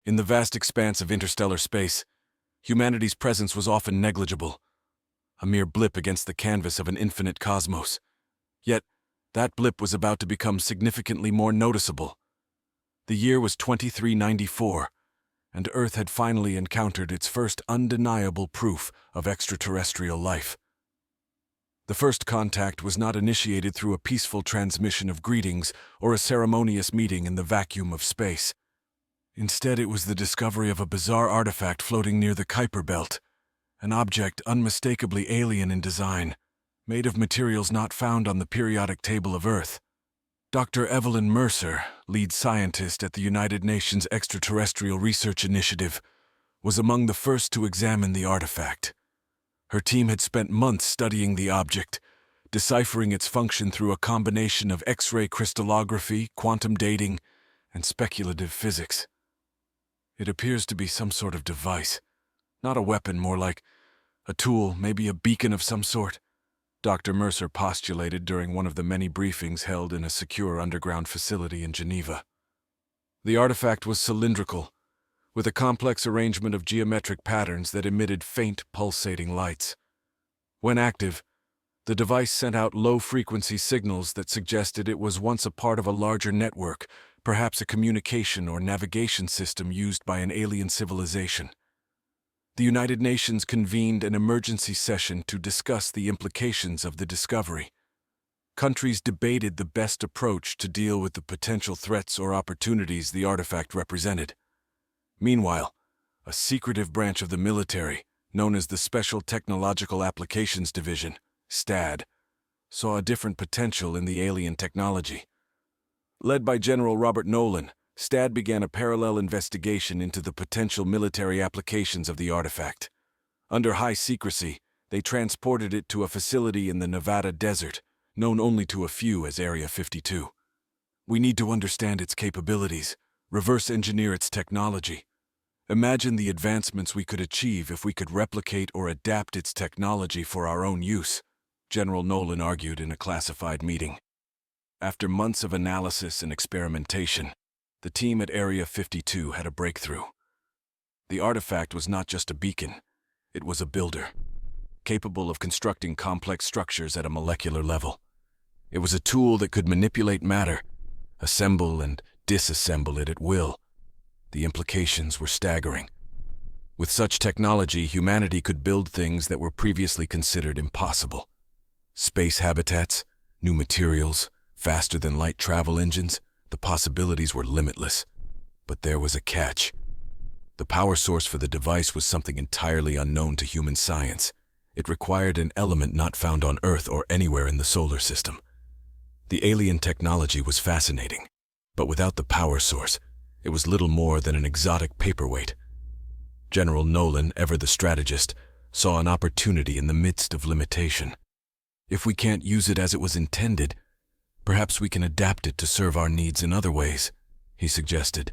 In the vast expanse of interstellar space, humanity's presence was often negligible, a mere blip against the canvas of an infinite cosmos. Yet, that blip was about to become significantly more noticeable. The year was 2394, and Earth had finally encountered its first undeniable proof of extraterrestrial life. The first contact was not initiated through a peaceful transmission of greetings or a ceremonious meeting in the vacuum of space. Instead, it was the discovery of a bizarre artifact floating near the Kuiper Belt, an object unmistakably alien in design, made of materials not found on the periodic table of Earth. Dr. Evelyn Mercer, lead scientist at the United Nations Extraterrestrial Research Initiative, was among the first to examine the artifact. Her team had spent months studying the object, deciphering its function through a combination of X-ray crystallography, quantum dating, and speculative physics. It appears to be some sort of device, not a weapon, more like a tool, maybe a beacon of some sort, Dr. Mercer postulated during one of the many briefings held in a secure underground facility in Geneva. The artifact was cylindrical, with a complex arrangement of geometric patterns that emitted faint, pulsating lights. When active, the device sent out low-frequency signals that suggested it was once a part of a larger network, perhaps a communication or navigation system used by an alien civilization. The United Nations convened an emergency session to discuss the implications of the discovery. Countries debated the best approach to deal with the potential threats or opportunities the artifact represented. Meanwhile, a secretive branch of the military, known as the Special Technological Applications Division, STAD, saw a different potential in the alien technology. Led by General Robert Nolan, STAD began a parallel investigation into the potential military applications of the artifact. Under high secrecy, they transported it to a facility in the Nevada desert, known only to a few as Area 52. We need to understand its capabilities, reverse engineer its technology. Imagine the advancements we could achieve if we could replicate or adapt its technology for our own use, General Nolan argued in a classified meeting. After months of analysis and experimentation, the team at Area 52 had a breakthrough. The artifact was not just a beacon, it was a builder, capable of constructing complex structures at a molecular level. It was a tool that could manipulate matter, assemble and disassemble it at will. The implications were staggering. With such technology, humanity could build things that were previously considered impossible. Space habitats, new materials, faster-than-light travel engines, the possibilities were limitless. But there was a catch. The power source for the device was something entirely unknown to human science. It required an element not found on Earth or anywhere in the solar system. The alien technology was fascinating, but without the power source, it was little more than an exotic paperweight. General Nolan, ever the strategist, saw an opportunity in the midst of limitation. If we can't use it as it was intended, perhaps we can adapt it to serve our needs in other ways, he suggested.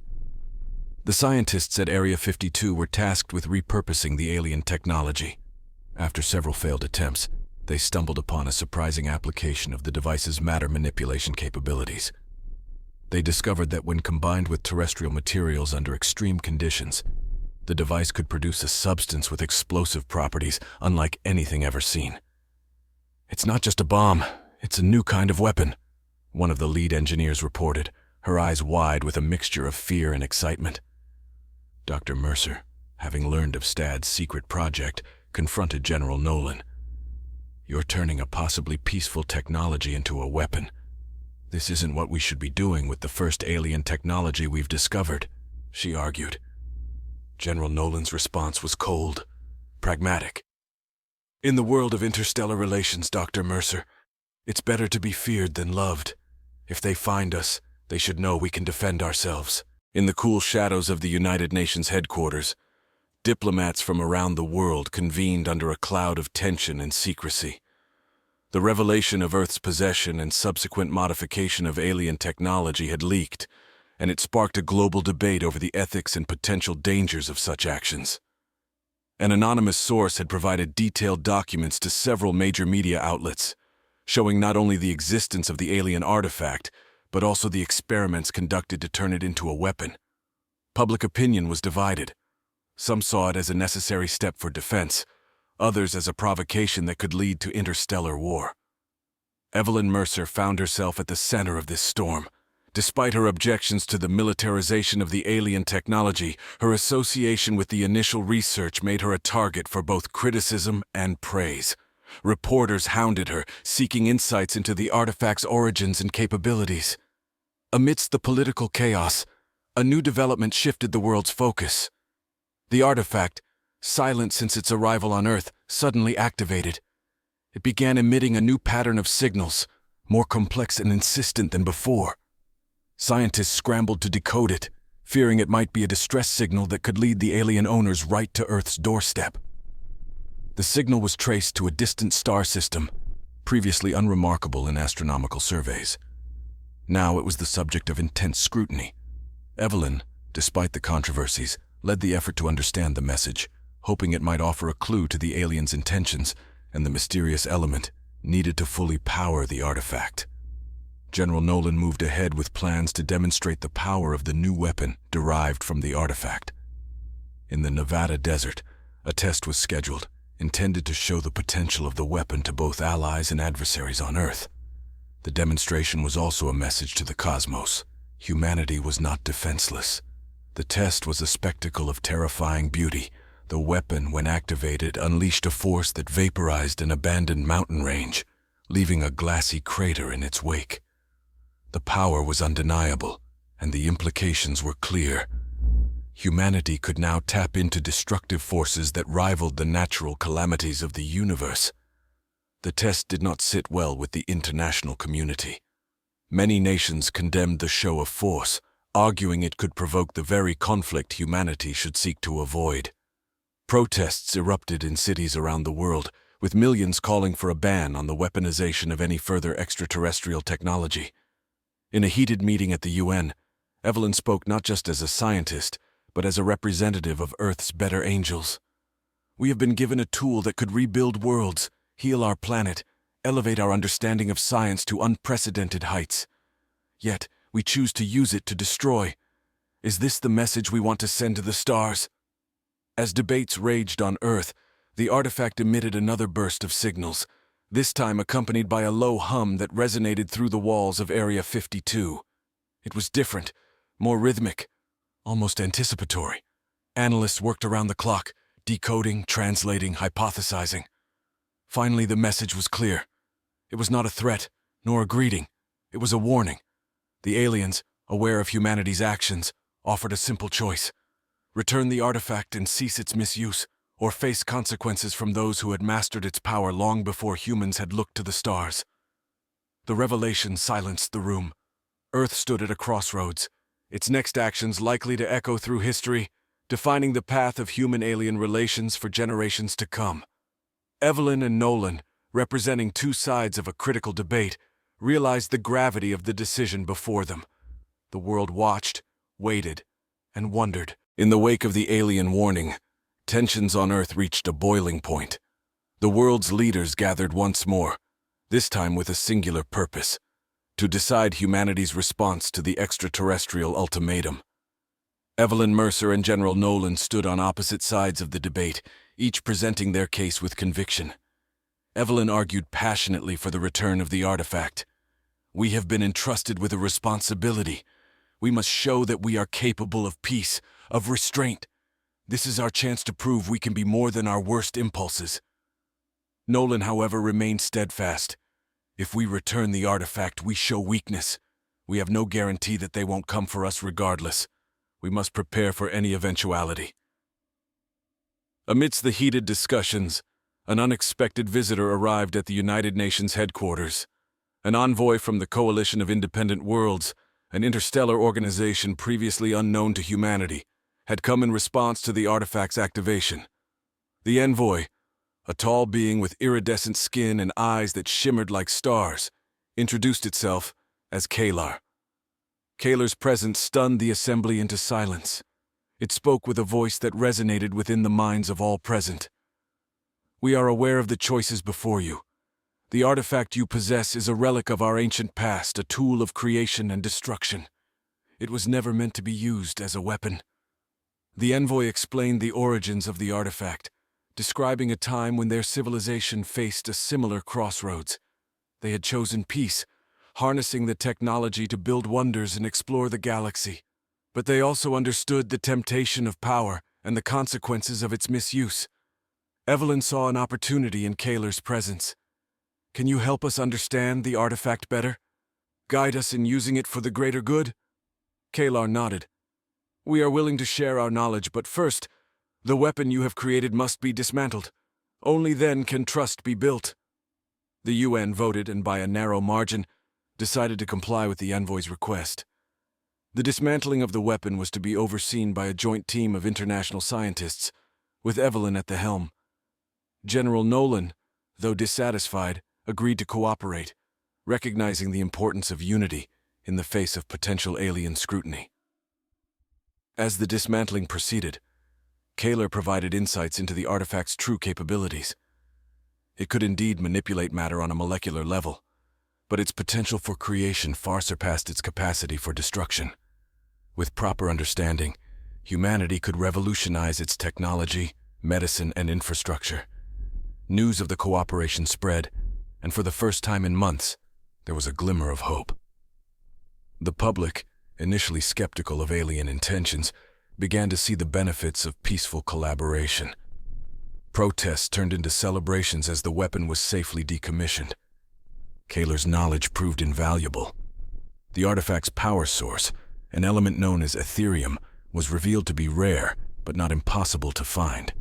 The scientists at Area 52 were tasked with repurposing the alien technology. After several failed attempts, they stumbled upon a surprising application of the device's matter manipulation capabilities. They discovered that when combined with terrestrial materials under extreme conditions, the device could produce a substance with explosive properties unlike anything ever seen. "It's not just a bomb, it's a new kind of weapon," one of the lead engineers reported, her eyes wide with a mixture of fear and excitement. Dr. Mercer, having learned of STAD's secret project, confronted General Nolan. "You're turning a possibly peaceful technology into a weapon. This isn't what we should be doing with the first alien technology we've discovered," she argued. General Nolan's response was cold, pragmatic. "In the world of interstellar relations, Dr. Mercer, it's better to be feared than loved. If they find us, they should know we can defend ourselves." In the cool shadows of the United Nations headquarters, diplomats from around the world convened under a cloud of tension and secrecy. The revelation of Earth's possession and subsequent modification of alien technology had leaked, and it sparked a global debate over the ethics and potential dangers of such actions. An anonymous source had provided detailed documents to several major media outlets, showing not only the existence of the alien artifact, but also the experiments conducted to turn it into a weapon. Public opinion was divided. Some saw it as a necessary step for defense, others as a provocation that could lead to interstellar war. Evelyn Mercer found herself at the center of this storm. Despite her objections to the militarization of the alien technology, her association with the initial research made her a target for both criticism and praise. Reporters hounded her, seeking insights into the artifact's origins and capabilities. Amidst the political chaos, a new development shifted the world's focus. The artifact, silent since its arrival on Earth, suddenly activated. It began emitting a new pattern of signals, more complex and insistent than before. Scientists scrambled to decode it, fearing it might be a distress signal that could lead the alien owners right to Earth's doorstep. The signal was traced to a distant star system, previously unremarkable in astronomical surveys. Now it was the subject of intense scrutiny. Evelyn, despite the controversies, led the effort to understand the message, hoping it might offer a clue to the aliens' intentions and the mysterious element needed to fully power the artifact. General Nolan moved ahead with plans to demonstrate the power of the new weapon derived from the artifact. In the Nevada desert, a test was scheduled, intended to show the potential of the weapon to both allies and adversaries on Earth. The demonstration was also a message to the cosmos. Humanity was not defenseless. The test was a spectacle of terrifying beauty. The weapon, when activated, unleashed a force that vaporized an abandoned mountain range, leaving a glassy crater in its wake. The power was undeniable, and the implications were clear. Humanity could now tap into destructive forces that rivaled the natural calamities of the universe. The test did not sit well with the international community. Many nations condemned the show of force, arguing it could provoke the very conflict humanity should seek to avoid. Protests erupted in cities around the world, with millions calling for a ban on the weaponization of any further extraterrestrial technology. In a heated meeting at the UN, Evelyn spoke not just as a scientist, but as a representative of Earth's better angels. We have been given a tool that could rebuild worlds, heal our planet, elevate our understanding of science to unprecedented heights. Yet, we choose to use it to destroy. Is this the message we want to send to the stars? As debates raged on Earth, the artifact emitted another burst of signals, this time accompanied by a low hum that resonated through the walls of Area 52. It was different, more rhythmic, almost anticipatory. Analysts worked around the clock, decoding, translating, hypothesizing. Finally, the message was clear. It was not a threat, nor a greeting. It was a warning. The aliens, aware of humanity's actions, offered a simple choice: return the artifact and cease its misuse, or face consequences from those who had mastered its power long before humans had looked to the stars. The revelation silenced the room. Earth stood at a crossroads, its next actions likely to echo through history, defining the path of human-alien relations for generations to come. Evelyn and Nolan, representing two sides of a critical debate, realized the gravity of the decision before them. The world watched, waited, and wondered. In the wake of the alien warning, tensions on Earth reached a boiling point. The world's leaders gathered once more, this time with a singular purpose: to decide humanity's response to the extraterrestrial ultimatum. Evelyn Mercer and General Nolan stood on opposite sides of the debate, each presenting their case with conviction. Evelyn argued passionately for the return of the artifact. We have been entrusted with a responsibility. We must show that we are capable of peace, of restraint. This is our chance to prove we can be more than our worst impulses. Nolan, however, remained steadfast. If we return the artifact, we show weakness. We have no guarantee that they won't come for us regardless. We must prepare for any eventuality. Amidst the heated discussions, an unexpected visitor arrived at the United Nations headquarters. An envoy from the Coalition of Independent Worlds, an interstellar organization previously unknown to humanity, had come in response to the artifact's activation. The envoy, a tall being with iridescent skin and eyes that shimmered like stars, introduced itself as Kalar. Kalar's presence stunned the assembly into silence. It spoke with a voice that resonated within the minds of all present. We are aware of the choices before you. The artifact you possess is a relic of our ancient past, a tool of creation and destruction. It was never meant to be used as a weapon. The envoy explained the origins of the artifact, describing a time when their civilization faced a similar crossroads. They had chosen peace, harnessing the technology to build wonders and explore the galaxy. But they also understood the temptation of power and the consequences of its misuse. Evelyn saw an opportunity in Kaler's presence. "Can you help us understand the artifact better? Guide us in using it for the greater good?" Kalar nodded. "We are willing to share our knowledge, but first, the weapon you have created must be dismantled. Only then can trust be built." The UN voted and, by a narrow margin, decided to comply with the envoy's request. The dismantling of the weapon was to be overseen by a joint team of international scientists, with Evelyn at the helm. General Nolan, though dissatisfied, agreed to cooperate, recognizing the importance of unity in the face of potential alien scrutiny. As the dismantling proceeded, Kaler provided insights into the artifact's true capabilities. It could indeed manipulate matter on a molecular level, but its potential for creation far surpassed its capacity for destruction. With proper understanding, humanity could revolutionize its technology, medicine, and infrastructure. News of the cooperation spread, and for the first time in months, there was a glimmer of hope. The public, initially skeptical of alien intentions, began to see the benefits of peaceful collaboration. Protests turned into celebrations as the weapon was safely decommissioned. Kaler's knowledge proved invaluable. The artifact's power source, an element known as Ethereum, was revealed to be rare, but not impossible to find.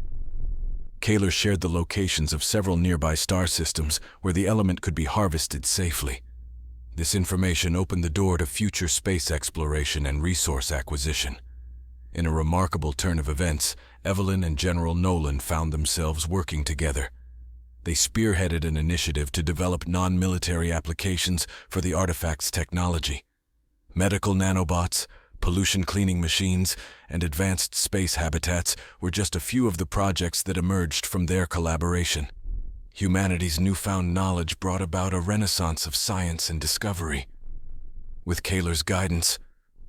Kaler shared the locations of several nearby star systems where the element could be harvested safely. This information opened the door to future space exploration and resource acquisition. In a remarkable turn of events, Evelyn and General Nolan found themselves working together. They spearheaded an initiative to develop non-military applications for the artifact's technology. Medical nanobots, pollution-cleaning machines, and advanced space habitats were just a few of the projects that emerged from their collaboration. Humanity's newfound knowledge brought about a renaissance of science and discovery. With Kaler's guidance,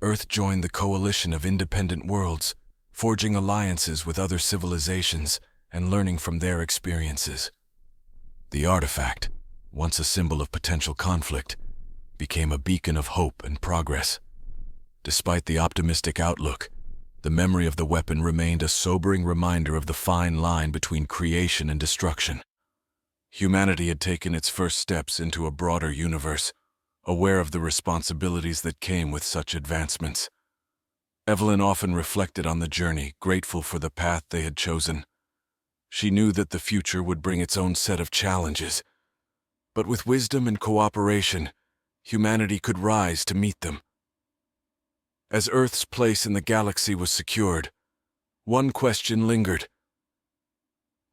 Earth joined the coalition of independent worlds, forging alliances with other civilizations and learning from their experiences. The artifact, once a symbol of potential conflict, became a beacon of hope and progress. Despite the optimistic outlook, the memory of the weapon remained a sobering reminder of the fine line between creation and destruction. Humanity had taken its first steps into a broader universe, aware of the responsibilities that came with such advancements. Evelyn often reflected on the journey, grateful for the path they had chosen. She knew that the future would bring its own set of challenges, but with wisdom and cooperation, humanity could rise to meet them. As Earth's place in the galaxy was secured, one question lingered.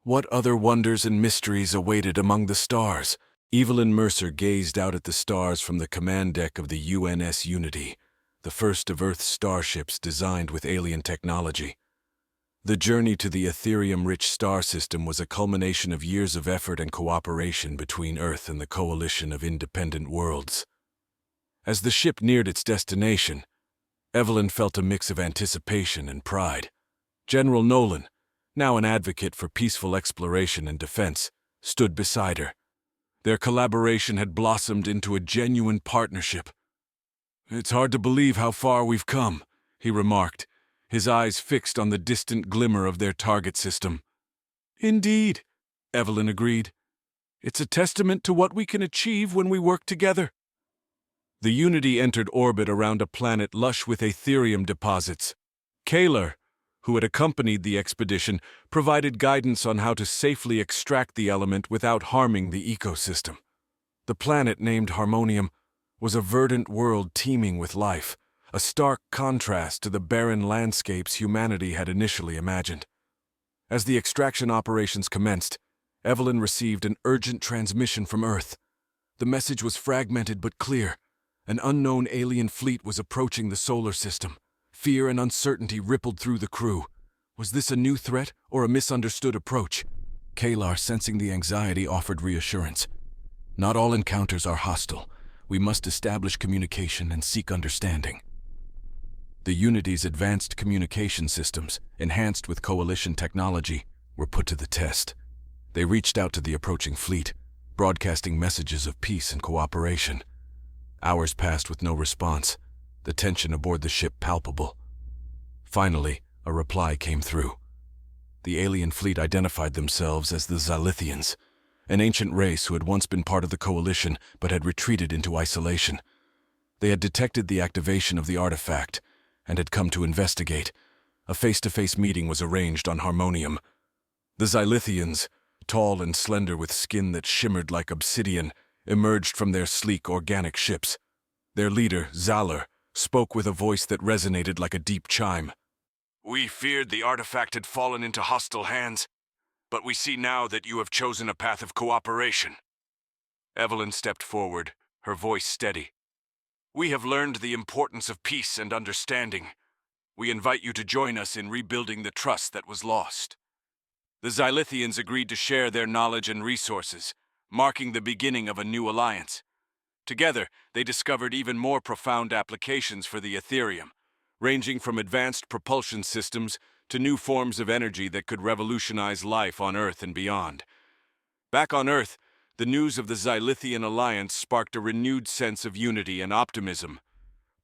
What other wonders and mysteries awaited among the stars? Evelyn Mercer gazed out at the stars from the command deck of the UNS Unity, the first of Earth's starships designed with alien technology. The journey to the Ethereum-rich star system was a culmination of years of effort and cooperation between Earth and the coalition of independent worlds. As the ship neared its destination, Evelyn felt a mix of anticipation and pride. General Nolan, now an advocate for peaceful exploration and defense, stood beside her. Their collaboration had blossomed into a genuine partnership. "It's hard to believe how far we've come," he remarked, his eyes fixed on the distant glimmer of their target system. "Indeed," Evelyn agreed. "It's a testament to what we can achieve when we work together." The Unity entered orbit around a planet lush with Ethereum deposits. Kaler, who had accompanied the expedition, provided guidance on how to safely extract the element without harming the ecosystem. The planet, named Harmonium, was a verdant world teeming with life, a stark contrast to the barren landscapes humanity had initially imagined. As the extraction operations commenced, Evelyn received an urgent transmission from Earth. The message was fragmented but clear. An unknown alien fleet was approaching the solar system. Fear and uncertainty rippled through the crew. Was this a new threat or a misunderstood approach? Kalar, sensing the anxiety, offered reassurance. "Not all encounters are hostile. We must establish communication and seek understanding." The Unity's advanced communication systems, enhanced with coalition technology, were put to the test. They reached out to the approaching fleet, broadcasting messages of peace and cooperation. Hours passed with no response, the tension aboard the ship palpable. Finally, a reply came through. The alien fleet identified themselves as the Xylithians, an ancient race who had once been part of the coalition but had retreated into isolation. They had detected the activation of the artifact and had come to investigate. A face-to-face meeting was arranged on Harmonium. The Xylithians, tall and slender with skin that shimmered like obsidian, emerged from their sleek organic ships. Their leader, Zalor, spoke with a voice that resonated like a deep chime. "We feared the artifact had fallen into hostile hands, but we see now that you have chosen a path of cooperation." Evelyn stepped forward, her voice steady. "We have learned the importance of peace and understanding. We invite you to join us in rebuilding the trust that was lost." The Xylithians agreed to share their knowledge and resources, marking the beginning of a new alliance. Together, they discovered even more profound applications for the Ethereum, ranging from advanced propulsion systems to new forms of energy that could revolutionize life on Earth and beyond. Back on Earth, the news of the Xylithian alliance sparked a renewed sense of unity and optimism.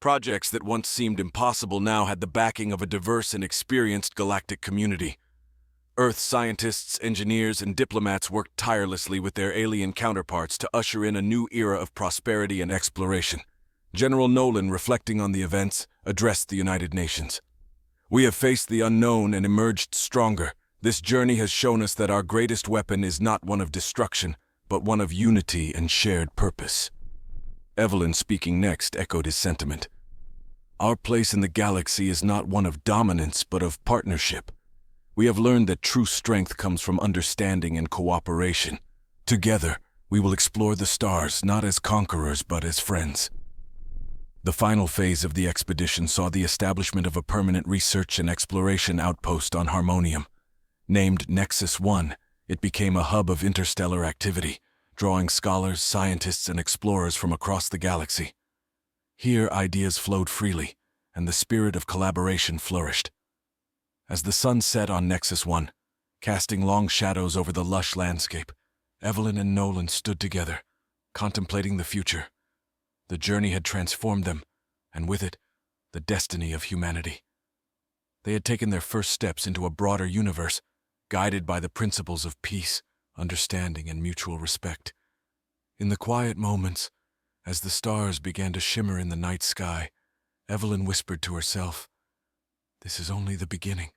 Projects that once seemed impossible now had the backing of a diverse and experienced galactic community. Earth scientists, engineers, and diplomats worked tirelessly with their alien counterparts to usher in a new era of prosperity and exploration. General Nolan, reflecting on the events, addressed the United Nations. "We have faced the unknown and emerged stronger. This journey has shown us that our greatest weapon is not one of destruction, but one of unity and shared purpose." Evelyn, speaking next, echoed his sentiment. "Our place in the galaxy is not one of dominance, but of partnership. We have learned that true strength comes from understanding and cooperation. Together, we will explore the stars not as conquerors, but as friends." The final phase of the expedition saw the establishment of a permanent research and exploration outpost on Harmonium. Named Nexus 1, it became a hub of interstellar activity, drawing scholars, scientists, and explorers from across the galaxy. Here, ideas flowed freely, and the spirit of collaboration flourished. As the sun set on Nexus 1, casting long shadows over the lush landscape, Evelyn and Nolan stood together, contemplating the future. The journey had transformed them, and with it, the destiny of humanity. They had taken their first steps into a broader universe, guided by the principles of peace, understanding, and mutual respect. In the quiet moments, as the stars began to shimmer in the night sky, Evelyn whispered to herself, "This is only the beginning."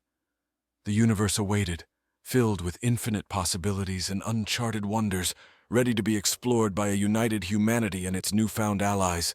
The universe awaited, filled with infinite possibilities and uncharted wonders, ready to be explored by a united humanity and its newfound allies.